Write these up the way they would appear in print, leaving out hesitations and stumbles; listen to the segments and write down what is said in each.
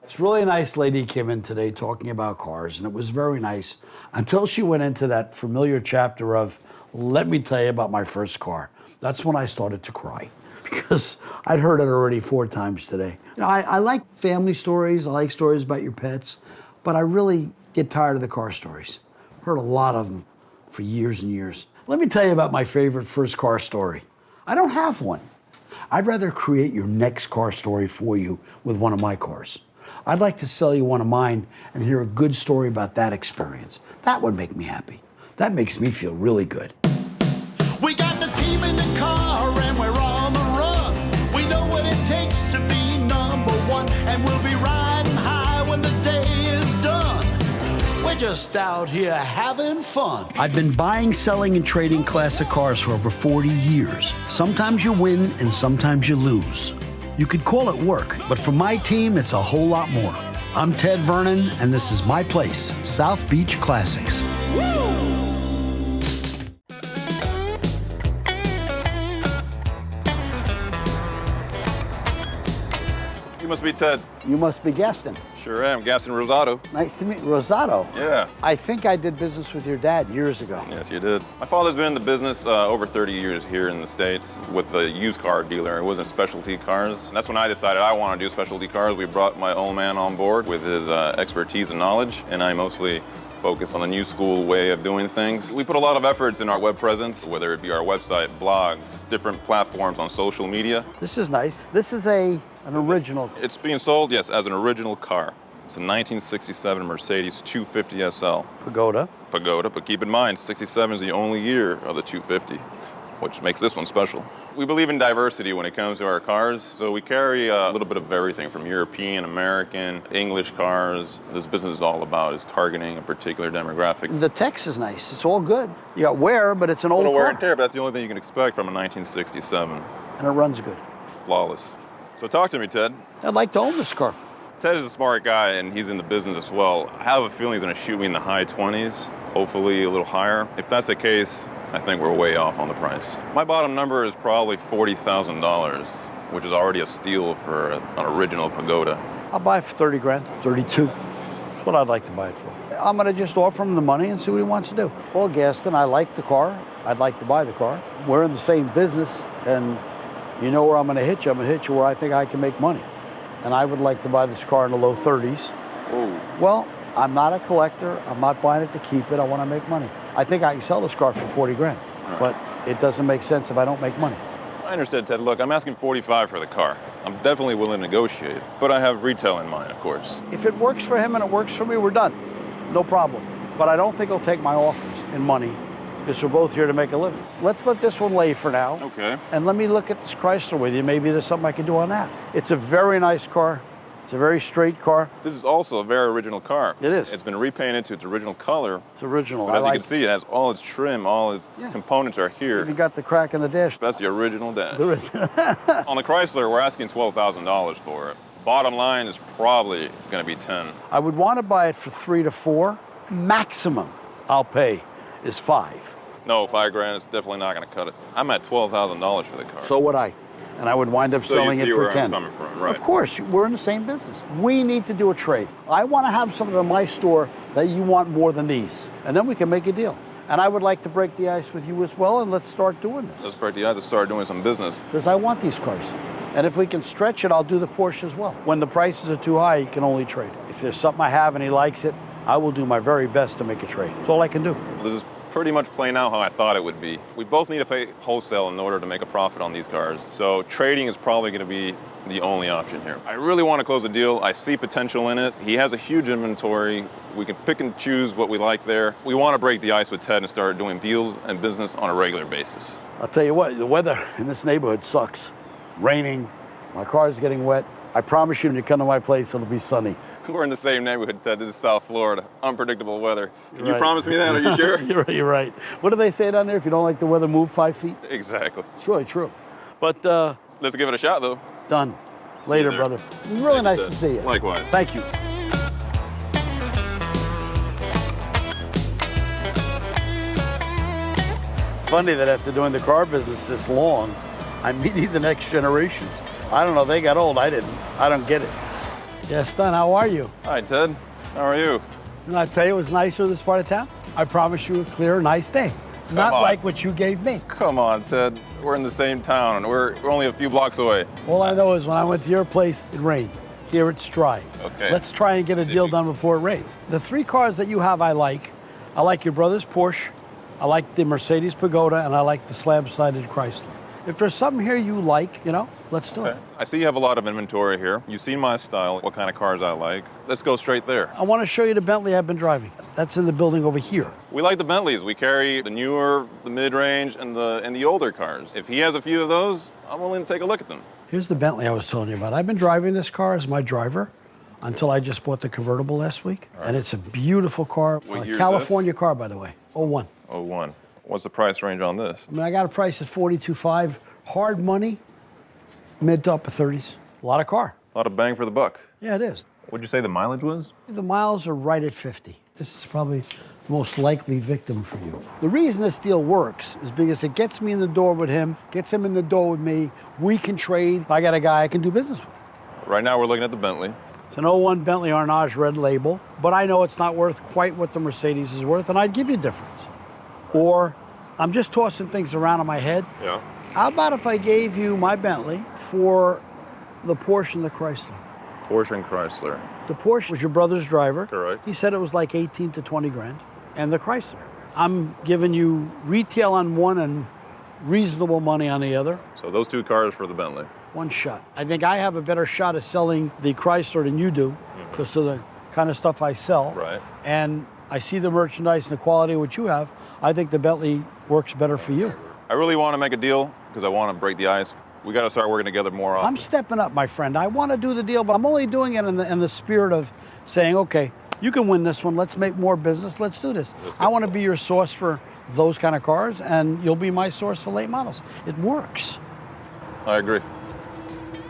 This really nice lady came in today talking about cars, and it was very nice until she went into that familiar chapter of, let me tell you about my first car. That's when I started to cry because I'd heard it already 4 times today. You know, I like family stories, I like stories about your pets, but I really get tired of the car stories. Heard a lot of them for years and years. Let me tell you about my favorite first car story. I don't have one. I'd rather create your next car story for you with one of my cars. I'd like to sell you one of mine and hear a good story about that experience. That would make me happy. That makes me feel really good. We got the team in the car and we're on the run. We know what it takes to be number one, and we'll be riding high when the day is done. We're just out here having fun. I've been buying, selling, and trading classic cars for over 40 years. Sometimes you win and sometimes you lose. You could call it work, but for my team, it's a whole lot more. I'm Ted Vernon, and this is my place, South Beach Classics. You must be Ted. You must be Gaston. Sure am. Gaston Rosato. Nice to meet you. Rosato? Yeah. I think I did business with your dad years ago. Yes, you did. My father's been in the business over 30 years here in the States with a used car dealer. It wasn't specialty cars. And that's when I decided I want to do specialty cars. We brought my old man on board with his expertise and knowledge, and I mostly focus on the new school way of doing things. We put a lot of efforts in our web presence, whether it be our website, blogs, different platforms on social media. This is nice. This is an original. It's being sold, yes, as an original car. It's a 1967 Mercedes 250 SL. Pagoda. Pagoda, but keep in mind, 67 is the only year of the 250, which makes this one special. We believe in diversity when it comes to our cars, so we carry a little bit of everything from European, American, English cars. This business is all about is targeting a particular demographic. The text is nice. It's all good. You got wear, but it's an old A little car. wear and tear, but that's the only thing you can expect from a 1967. And it runs good. Flawless. So talk to me, Ted. I'd like to own this car. Ted is a smart guy, and he's in the business as well. I have a feeling he's going to shoot me in the high 20s, hopefully a little higher. If that's the case, I think we're way off on the price. My bottom number is probably $40,000, which is already a steal for an original Pagoda. I'll buy it for 30 grand, 32. That's what I'd like to buy it for. I'm gonna just offer him the money and see what he wants to do. Well, Gaston, I like the car. I'd like to buy the car. We're in the same business, and you know where I'm gonna hit you. I'm gonna hit you where I think I can make money. And I would like to buy this car in the low 30s. Oh. Well, I'm not a collector. I'm not buying it to keep it. I want to make money. I think I can sell this car for 40 grand, but it doesn't make sense if I don't make money. I understand, Ted. Look, I'm asking 45 for the car. I'm definitely willing to negotiate, but I have retail in mind, of course. If it works for him and it works for me, we're done. No problem. But I don't think he'll take my offers in money because we're both here to make a living. Let's let this one lay for now. Okay. And let me look at this Chrysler with you. Maybe there's something I can do on that. It's a very nice car. It's a very straight car. This is also a very original car. It is. It's been repainted to its original color. It's original. But as you can see, it has all its trim, all its components are here. You got the crack in the dash. That's the original dash. There is. On the Chrysler, we're asking $12,000 for it. Bottom line is probably going to be 10. I would want to buy it for 3 to 4. Maximum I'll pay is 5. No, 5 grand is definitely not going to cut it. I'm at $12,000 for the car. So would I. And I would wind up selling it for 10. I'm coming from, right? Of course, we're in the same business. We need to do a trade. I want to have something in my store that you want more than these, and then we can make a deal. And I would like to break the ice with you as well, and let's start doing this. Let's break the ice to start doing some business. Because I want these cars. And if we can stretch it, I'll do the Porsche as well. When the prices are too high, you can only trade. If there's something I have and he likes it, I will do my very best to make a trade. That's all I can do. This is pretty much playing out how I thought it would be. We both need to pay wholesale in order to make a profit on these cars. So trading is probably going to be the only option here. I really want to close a deal. I see potential in it. He has a huge inventory. We can pick and choose what we like there. We want to break the ice with Ted and start doing deals and business on a regular basis. I'll tell you what, the weather in this neighborhood sucks. Raining, my car's getting wet. I promise you when you come to my place, it'll be sunny. We're in the same neighborhood, Ted. This is South Florida. Unpredictable weather. Can you Right. promise me that? Are you sure? You're right. What do they say down there? If you don't like the weather, move 5 feet? Exactly. It's really true. But Let's give it a shot, though. done. Later, there. brother. Really Thank you, nice Ted. to see you. Likewise. Thank you. It's funny that after doing the car business this long, I'm meeting the next generations. I don't know, they got old, I didn't. I don't get it. Gaston, how are you? Hi, Ted. How are you? Didn't I tell you it was nicer in this part of town? I promise you a clear, nice day. Not on. like what you gave me. Come on, Ted. We're in the same town, and we're only a few blocks away. All I know is when I went to your place, it rained. Here it's dry. Okay. Let's try and get a deal done before it rains. The 3 cars that you have, I like. I like your brother's Porsche, I like the Mercedes Pagoda, and I like the slab-sided Chrysler. If there's something here you like, let's do it. I see you have a lot of inventory here. You've seen my style, what kind of cars I like. Let's go straight there. I want to show you the Bentley I've been driving. That's in the building over here. We like the Bentleys. We carry the newer, the mid-range, and the older cars. If he has a few of those, I'm willing to take a look at them. Here's the Bentley I was telling you about. I've been driving this car as my driver until I just bought the convertible last week. Right. And it's a beautiful car. What year is California car, by the way. 01. 01. What's the price range on this? I mean, I got a price at $42,500. Hard money, mid to upper 30s. A lot of car. A lot of bang for the buck. Yeah, it is. What'd you say the mileage was? The miles are right at 50. This is probably the most likely victim for you. The reason this deal works is because it gets me in the door with him, gets him in the door with me. We can trade. If I got a guy I can do business with. Right now we're looking at the Bentley. It's an 01 Bentley Arnage red label, but I know it's not worth quite what the Mercedes is worth, and I'd give you a difference. Or I'm just tossing things around in my head. Yeah. How about if I gave you my Bentley for the Porsche and the Chrysler? Porsche and Chrysler. The Porsche was your brother's driver. Correct. He said it was like 18 to 20 grand. And the Chrysler. I'm giving you retail on one and reasonable money on the other. So those 2 cars for the Bentley. One shot. I think I have a better shot of selling the Chrysler than you do because of the kind of stuff I sell. Right. And I see the merchandise and the quality of what you have. I think the Bentley works better for you. I really want to make a deal because I want to break the ice. We got to start working together more often. I'm stepping up, my friend. I want to do the deal, but I'm only doing it in the spirit of saying, okay, you can win this one. Let's make more business. Let's do this. I want to be your source for those kind of cars, and you'll be my source for late models. It works. I agree.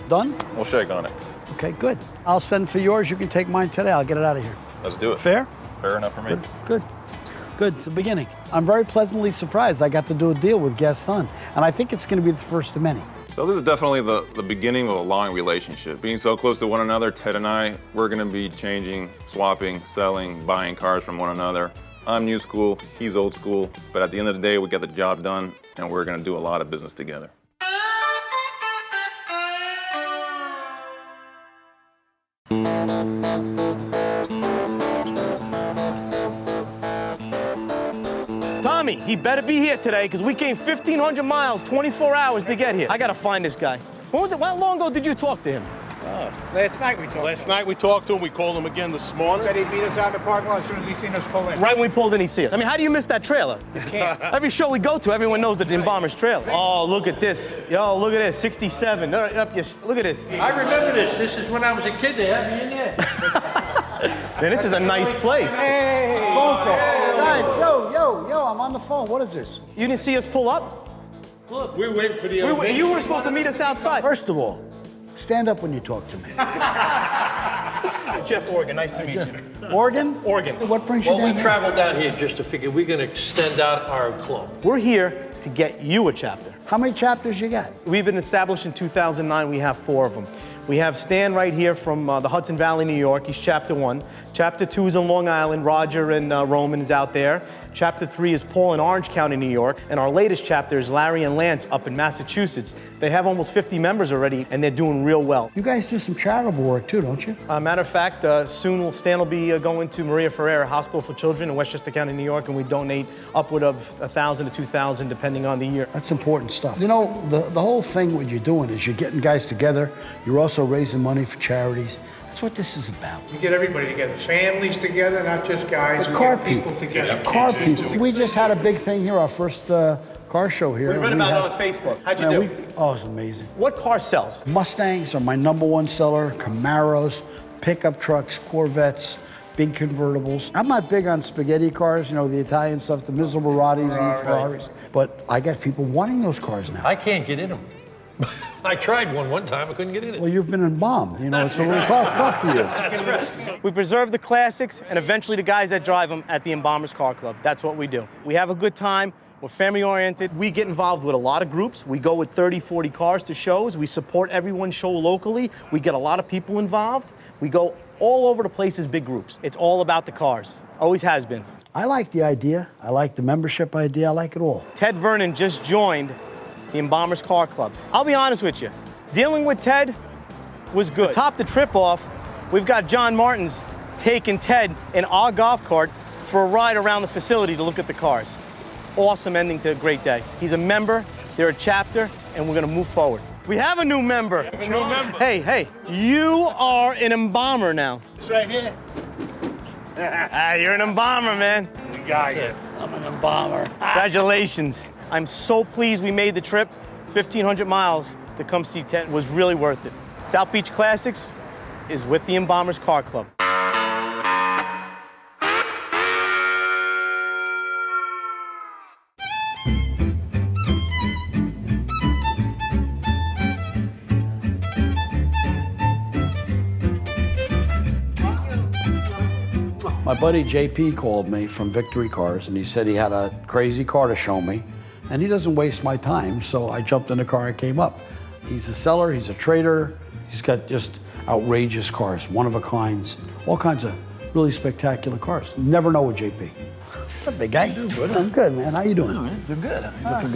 Done? We'll shake on it. Okay, good. I'll send for yours. You can take mine today. I'll get it out of here. Let's do it. Fair? Fair enough for me. Good. Good, it's the beginning. I'm very pleasantly surprised I got to do a deal with Gaston, and I think it's going to be the first of many. So this is definitely the beginning of a long relationship. Being so close to one another, Ted and I, we're going to be changing, swapping, selling, buying cars from one another. I'm new school, he's old school, but at the end of the day, we get the job done, and we're going to do a lot of business together. Tommy, he better be here today because we came 1,500 miles, 24 hours to get here. I gotta find this guy. When was it? How long ago did you talk to him? Last night we talked. Last night we talked to him. We called him again this morning. Said he'd meet us out in the parking lot as soon as he seen us pull in. Right when we pulled in, he see us. I mean, how do you miss that trailer? You can't. Every show we go to, everyone knows it's the Embalmers trailer. Oh, look at this. Yo, look at this, 67. Look at this. I remember this. This is when I was a kid. They had me in there. Man, this is a nice place. Hey! Phone call. Guys, yo, I'm on the phone. What is this? You didn't see us pull up? Look, we're waiting for the You were supposed to meet us outside. First of all, stand up when you talk to me. Jeff Organ, nice to meet you. Oregon? Oregon. What brings you Well, down we here? traveled down here just to figure we're going to extend out our club. We're here to get you a chapter. How many chapters you got? We've been established in 2009. We have 4 of them. We have Stan right here from the Hudson Valley, New York. He's chapter 1. Chapter 2 is in Long Island. Roger and Roman is out there. Chapter 3 is Paul in Orange County, New York. And our latest chapter is Larry and Lance up in Massachusetts. They have almost 50 members already, and they're doing real well. You guys do some charitable work too, don't you? Matter of fact, soon Stan will be going to Maria Ferrera Hospital for Children in Westchester County, New York, and we donate upward of 1,000 to 2,000 depending on the year. That's important stuff. You know, the whole thing what you're doing is you're getting guys together. You're also raising money for charities. That's what this is about. We get everybody together, families together, not just guys. The We car get people. together. Car people. We just had a big thing here, our first car show here. We read about it on Facebook. How'd you do? Oh, it's amazing. What car sells? Mustangs are my #1 seller, Camaros, pickup trucks, Corvettes, big convertibles. I'm not big on spaghetti cars, you know, the Italian stuff, the Miseratis, the Ferraris. But I got people wanting those cars now. I can't get in them. I tried one time, I couldn't get in it. Well, you've been embalmed, you know, it's a little tough for you. We preserve the classics and eventually the guys that drive them at the Embalmers Car Club. That's what we do. We have a good time. We're family oriented. We get involved with a lot of groups. We go with 30, 40 cars to shows. We support everyone's show locally. We get a lot of people involved. We go all over the place as big groups. It's all about the cars. Always has been. I like the idea. I like the membership idea. I like it all. Ted Vernon just joined the Embalmers Car Club. I'll be honest with you. Dealing with Ted was good. To top the trip off, we've got John Martins taking Ted in our golf cart for a ride around the facility to look at the cars. Awesome ending to a great day. He's a member, they're a chapter, and we're gonna move forward. We have a new member. Hey, you are an embalmer now. It's right here. You're an embalmer, man. We got you. I'm an embalmer. Congratulations. I'm so pleased we made the trip. 1,500 miles to come see Ted was really worth it. South Beach Classics is with the Embalmers Car Club. My buddy JP called me from Victory Cars, and he said he had a crazy car to show me, and he doesn't waste my time, so I jumped in the car and came up. He's a seller, he's a trader, he's got just outrageous cars, one-of-a-kinds, all kinds of really spectacular cars. Never know with JP. What's up, big guy? I'm good, man. How you doing? Doing good. Looking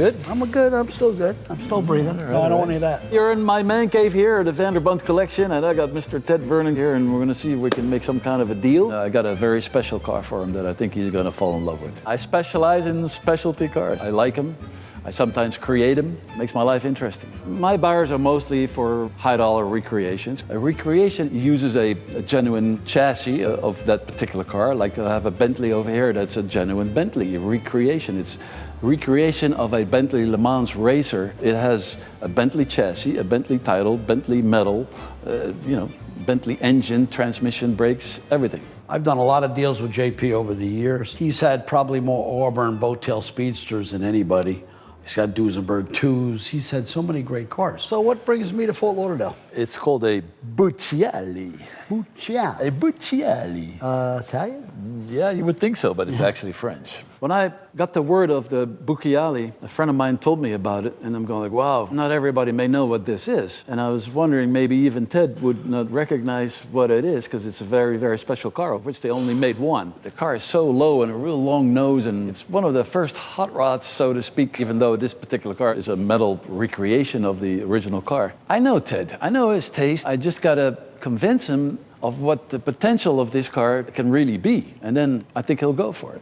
good. I'm still good. I'm still breathing. No, I don't want any of that. You're in my man cave here at the Vanderbunt collection, and I got Mr. Ted Vernon here, and we're gonna see if we can make some kind of a deal. I got a very special car for him that I think he's gonna fall in love with. I specialize in specialty cars. I like them. I sometimes create them. Makes my life interesting. My buyers are mostly for high-dollar recreations. A recreation uses a genuine chassis of that particular car. Like I have a Bentley over here, that's a genuine Bentley. A recreation, it's recreation of a Bentley Le Mans racer. It has a Bentley chassis, a Bentley title, Bentley metal, Bentley engine, transmission, brakes, everything. I've done a lot of deals with JP over the years. He's had probably more Auburn boat-tail speedsters than anybody. He's got Duesenberg 2s. He's had so many great cars. So what brings me to Fort Lauderdale? It's called a Bucciali. Bucciali. A Bucciali. Italian? Yeah, you would think so, but it's actually French. When I got the word of the Bucciali, a friend of mine told me about it, and I'm going like, wow, not everybody may know what this is. And I was wondering maybe even Ted would not recognize what it is, because it's a very, very special car, of which they only made one. The car is so low and a real long nose, and it's one of the first hot rods, so to speak, even though this particular car is a metal recreation of the original car. I know Ted. I know his taste. I just got to convince him of what the potential of this car can really be. And then I think he'll go for it.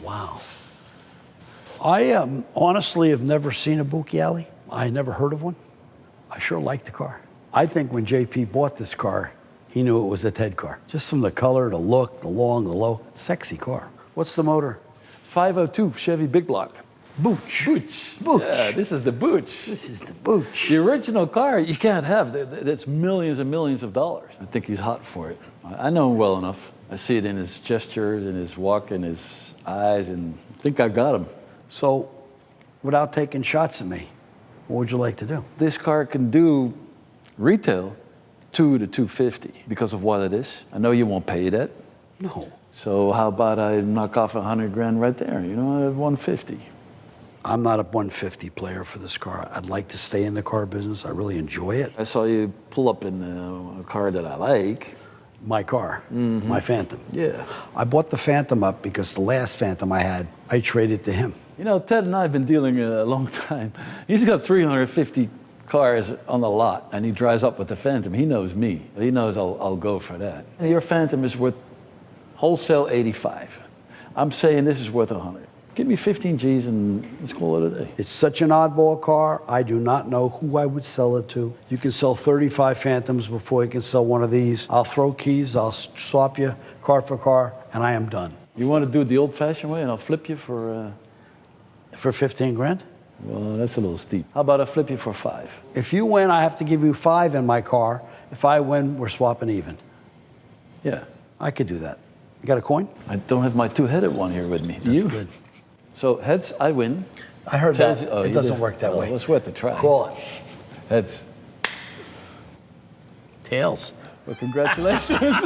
Wow. I honestly have never seen a Bucciali. I never heard of one. I sure like the car. I think when JP bought this car, he knew it was a Ted car. Just from the color, the look, the long, the low. Sexy car. What's the motor? 502 Chevy Big Block. Booch. Booch. Booch. Yeah, this is the Booch. This is the Booch. The original car you can't have. That's millions and millions of dollars. I think he's hot for it. I know him well enough. I see it in his gestures, in his walk, in his eyes, and I think I got him. So, without taking shots at me, what would you like to do? This car can do retail $200 to $250 because of what it is. I know you won't pay that. No. So how about I knock off $100,000 right there? You know, at $150. I'm not a 150 player for this car. I'd like to stay in the car business. I really enjoy it. I saw you pull up in a car that I like. My car, my Phantom. Yeah. I bought the Phantom up because the last Phantom I had, I traded to him. You know, Ted and I have been dealing a long time. He's got 350 cars on the lot, and he drives up with the Phantom. He knows me. He knows I'll go for that. Your Phantom is worth wholesale 85. I'm saying this is worth 100. Give me 15 G's and let's call it a day. It's such an oddball car. I do not know who I would sell it to. You can sell 35 Phantoms before you can sell one of these. I'll throw keys, I'll swap you car for car, and I am done. You want to do it the old-fashioned way, and I'll flip you for... For 15 grand? Well, that's a little steep. How about I flip you for 5? If you win, I have to give you 5 in my car. If I win, we're swapping even. Yeah. I could do that. You got a coin? I don't have my two-headed one here with me. That's good. So heads, I win. I heard Tails, that. oh, It you doesn't did? work that way. It's worth a try. Call it. Heads. Tails. Well, congratulations.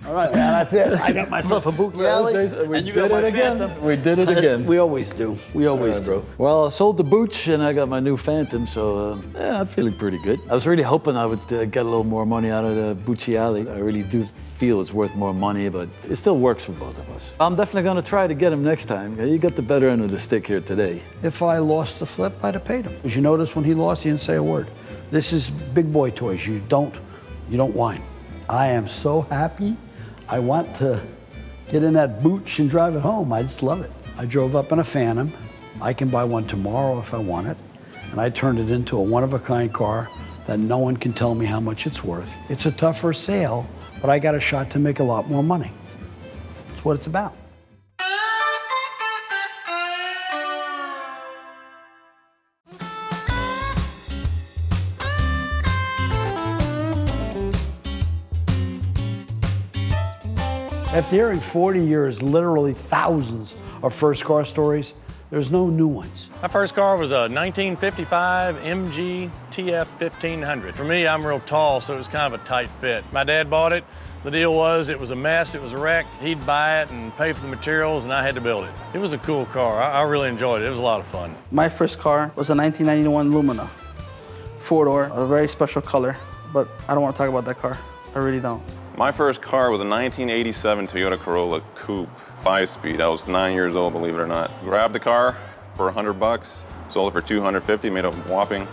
All right, man, that's it. I got myself a Bucciali, We and you did got my it again. Phantom. We did it again. We always do. We always do. Well, I sold the Booch and I got my new Phantom, so yeah, I'm feeling pretty good. I was really hoping I would get a little more money out of the Bucciali. I really do feel it's worth more money, but it still works for both of us. I'm definitely going to try to get him next time. You got the better end of the stick here today. If I lost the flip, I'd have paid him. As you notice, when he lost, he didn't say a word. This is big boy toys. You don't whine. I am so happy. I want to get in that Booch and drive it home. I just love it. I drove up in a Phantom. I can buy one tomorrow if I want it. And I turned it into a one-of-a-kind car that no one can tell me how much it's worth. It's a tougher sale, but I got a shot to make a lot more money. That's what it's about. After hearing 40 years, literally thousands of first car stories, there's no new ones. My first car was a 1955 MG TF 1500. For me, I'm real tall, so it was kind of a tight fit. My dad bought it. The deal was it was a mess, it was a wreck. He'd buy it and pay for the materials, and I had to build it. It was a cool car. I really enjoyed it. It was a lot of fun. My first car was a 1991 Lumina, four-door, a very special color, but I don't want to talk about that car. I really don't. My first car was a 1987 Toyota Corolla Coupe, 5-speed. I was 9 years old, believe it or not. Grabbed the car for $100, sold it for $250, made a whopping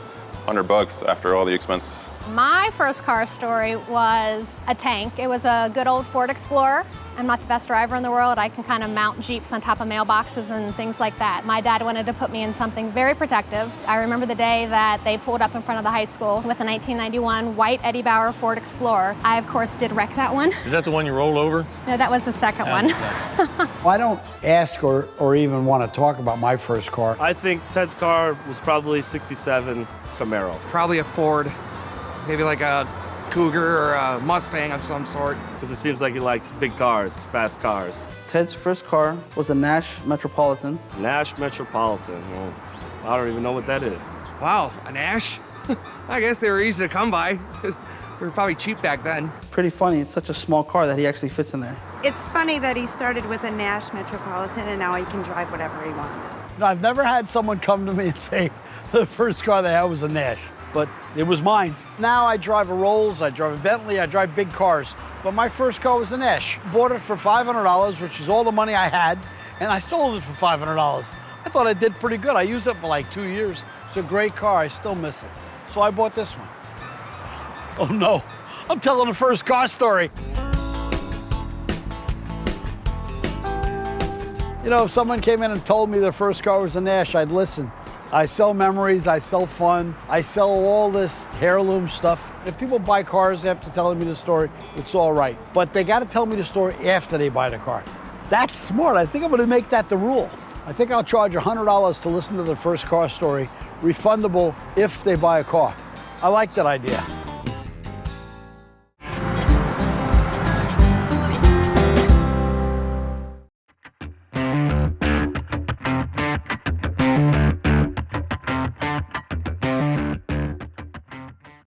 $100 after all the expenses. My first car story was a tank. It was a good old Ford Explorer. I'm not the best driver in the world. I can kind of mount Jeeps on top of mailboxes and things like that. My dad wanted to put me in something very protective. I remember the day that they pulled up in front of the high school with a 1991 white Eddie Bauer Ford Explorer. I, of course, did wreck that one. Is that the one you rolled over? No, that was the second one. Well, I don't ask or even want to talk about my first car. I think Ted's car was probably '67 Camaro. Probably a Ford, maybe like a Cougar or a Mustang of some sort. Because it seems like he likes big cars, fast cars. Ted's first car was a Nash Metropolitan. Nash Metropolitan. Well, I don't even know what that is. Wow, a Nash? I guess they were easy to come by. They were probably cheap back then. Pretty funny, it's such a small car that he actually fits in there. It's funny that he started with a Nash Metropolitan and now he can drive whatever he wants. No, I've never had someone come to me and say the first car they had was a Nash, but it was mine. Now I drive a Rolls, I drive a Bentley, I drive big cars. But my first car was a Nash. Bought it for $500, which is all the money I had, and I sold it for $500. I thought I did pretty good. I used it for like 2 years. It's a great car, I still miss it. So I bought this one. Oh no, I'm telling the first car story. You know, if someone came in and told me their first car was a Nash, I'd listen. I sell memories, I sell fun, I sell all this heirloom stuff. If people buy cars after telling me the story, it's all right. But they gotta tell me the story after they buy the car. That's smart. I think I'm gonna make that the rule. I think I'll charge $100 to listen to the first car story, refundable if they buy a car. I like that idea.